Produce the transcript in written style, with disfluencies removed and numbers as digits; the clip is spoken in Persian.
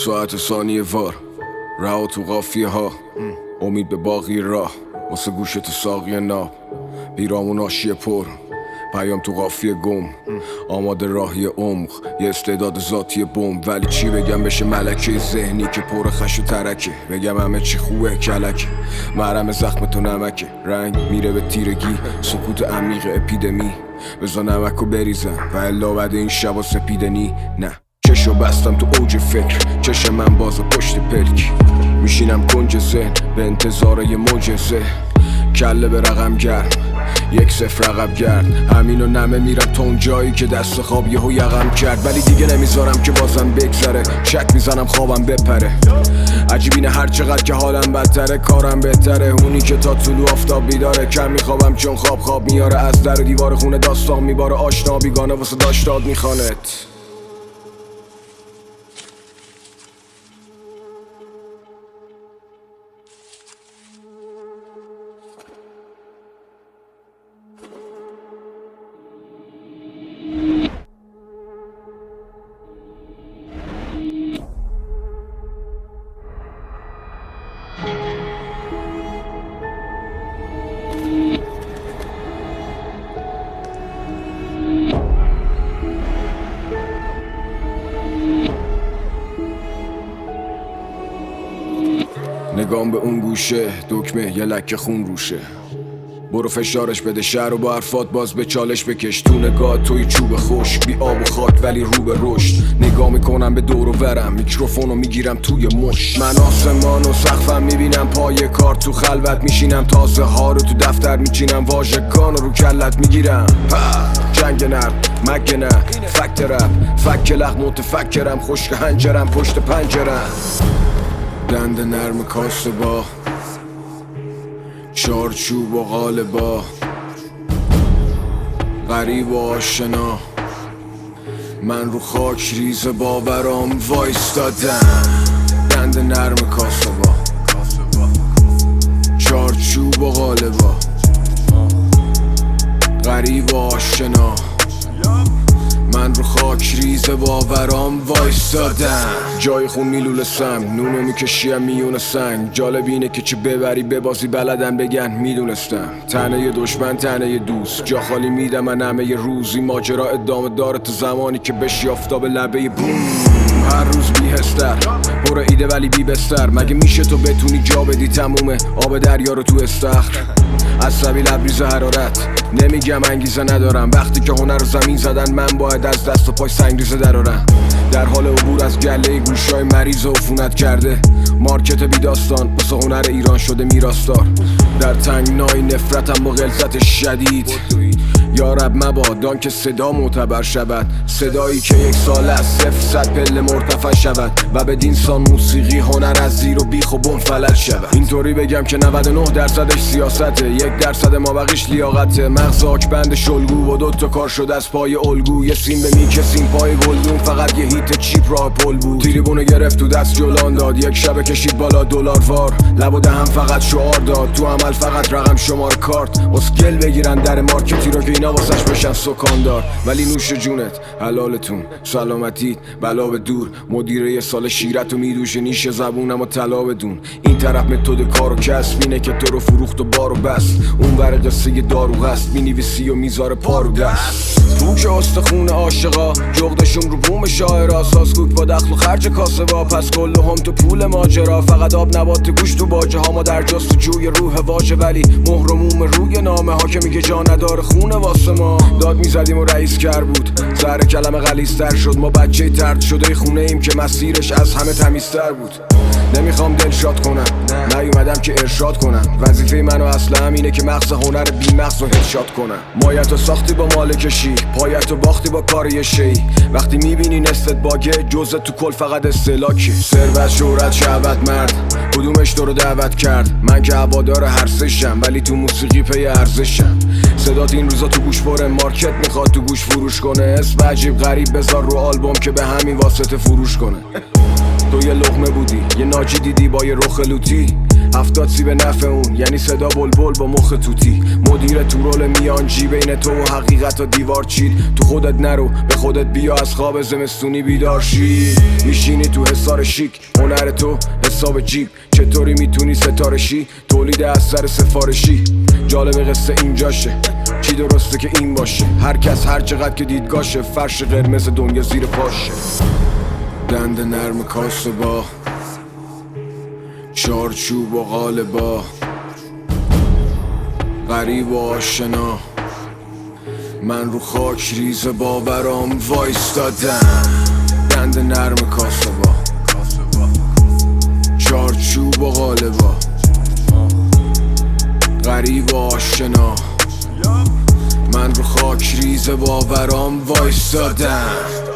ساعت ثانیه وار رها تو قافیه ها، امید به باقی راه واسه گوشت ساقی ناب، پیرامون آشیه پر پیام تو قافیه گم، آماده راهی عمق یه استعداد ذاتی بم. ولی چی بگم بشه ملکه ذهنی که پر خش و ترکه، بگم همه چی خوبه کلک محرم زخم تو نمکه، رنگ میره به تیرگی سکوت عمیق اپیدمی، بزا نمکو بریزم و الا بعد این شبا سپیدنی. نه چشو بستم تو اوج فکر، چشم من باز پشت پلک، میشینم کنج ذهن به انتظار یه معجزه، کله به رقم گرم 1-0 عقب گرد، همینو نمه میرم تا اون جایی که دست خواب یهو یقم کرد. ولی دیگه نمیذارم که بازم بگذره، شک میزنم خوابم بپره، عجیب اینه هر چقدر که حالم بدتره کارم بهتره، اونی که تا طلوع آفتاب بیداره، کم میخوابم چون خواب میاره از در و دیوار خونه داستان میباره، آشنا بیگانه واسه داشتاد میخوانت. نگام به اون گوشه دکمه یه لکه خون روشه، برو فشارش بده شهر و با حرفات باز به چالش بکش، تو نگاه توی چوب خشک بی آب و خاک ولی رو به رشد، نگاه میکنم به دور و برم میکروفونو میگیرم توی مش، من آسمان و سقفم میبینم پای کار، تو خلوت میشینم تازه ها رو تو دفتر میچینم، واژگان رو کلت میگیرم، جنگ نرم مگه نه فکت رپ فک لغ متفکرم، خشک هنجرم پشت پنجرم، دند نرم کاسه با چارچوب و قالبا، غریب و آشنا من رو خاک ریز باورام وایستادم، دند نرم کاسه با چارچوب و قالبا، غریب و آشنا من رو خاک ریز باورام وایستادم، جای خون میلول سنگ نونو میکشیم میون سنگ، جالب اینه که چه ببری ببازی بلدن بگن میدونستم، تنه دشمن تنه دوست جا خالی میدم من همه روزی، ماجرا ادامه داره تا زمانی که بشی آفتاب لبه بوم، هر روز بیهستر پر ایده ولی بی بستر، مگه میشه تو بتونی جا بدی تمومه آب دریا رو تو استخر، عصبی لبریز حرارت نمیگم انگیزه ندارم، وقتی که هنر رو زمین زدن من باید از دست و پای سنگریزه درارم، در حال عبور از گله گوشای مریض و عفونت کرده، مارکت بی داستان واسه هنر ایران شده میراثدار، در تنگنای نفرتم با غلظت شدید، یا رب مبادان که صدا معتبر شود، صدایی که یک سال از 0-100 پله مرتفع شود و بدین سان موسیقی هنر از زیر و بیخ و بم فلج شود، اینطوری بگم که 99% سیاسته، 1% ما بقیش لیاقته، مغز آکبند شلگو و 2 تا کار شده از پای الگو، یه سیم به میکسیم پای گلدون فقط یه هیت چیپ راه پل بود، تریبونه گرفت تو دست جلان داد، یک شب کشید بالا دلار وار، لب و دهم فقط شعار داد، تو عمل فقط رقم شمار کارت، اسکل بگیرن در مارکتی رو که اینا واسش بشن سکاندار، ولی نوش جونت حلالتون سلامتیت بلا به دور، مدیره یه سال شیرت و میدوشه نیش زبونم و طلا بدون، این طرف متد کار و کسب اینه که تو رو فروخت و بارو بست، اون ور قصه دارو هست مینویسی و میذاره پارو دست، تو که استخون عاشقا جغدشون رو بوم شاعرا، سازگوک با دخل و خرج کاسه با، پس کل هم تو پول ماجرا، فقط آب نبات گوش تو باجه ها، ما در جستجوی روح واژه ولی مهر و موم روی نامه ها که میگه جا نداره خونه واسه ما، داد میزدیم و رئیس کر بود زهر کلمه غلیظ‌تر شد، ما بچه ترد شده خونه ایم که مسیرش از همه تمیزتر بود، نمیخوام دلشاد کنم نیومدم که ارشاد کنم، وظیفه منو اصلا اینه که مغز هنر بی مغز رو هدشات کنم، مایتو ساختی با مالکشی پایتو باختی با کار یه شی، وقتی میبینی نستت باگه جزء تو کل فقط استهلاکی، ثروت شهرت شهوت مرد کدومش تو رو دعوت کرد، من که هوادار هر سشم ولی تو موسیقی پی ارزشم، صدات این روزا تو گوش پره مارکت میخواد تو گوش فروش کنه، اسم عجیب غریب بذار رو آلبوم که به همین واسطه فروش کنه، تو یه لقمه بودی یه ناجی دیدی با یه رخ لوتی، 70 به نفع اون، یعنی صدا بلبل با مخ توتی. مدیر تو رول میانجی بین تو و حقیقت و دیوار چید. تو خودت نرو، به خودت بیا، از خواب زمستونی بیدار شی. میشینی تو حصار شیک، هنر تو حساب جیب. چطوری میتونی ستاره شی؟ تولید اثر سفارشی. جالب قصه اینجاشه، چی درسته که این باشه. هر کس هر چقدر که دیدگاشه، فرش قرمز دنیا زیر پاشه. دند نرم کاسه با چارچوب و قالبا، غریب و آشنا، من رو خاک ریز باورام وایستادم. دند نرم کاسه با چارچوب و قالبا، غریب و آشنا، من رو خاک ریز باورام وایستادم.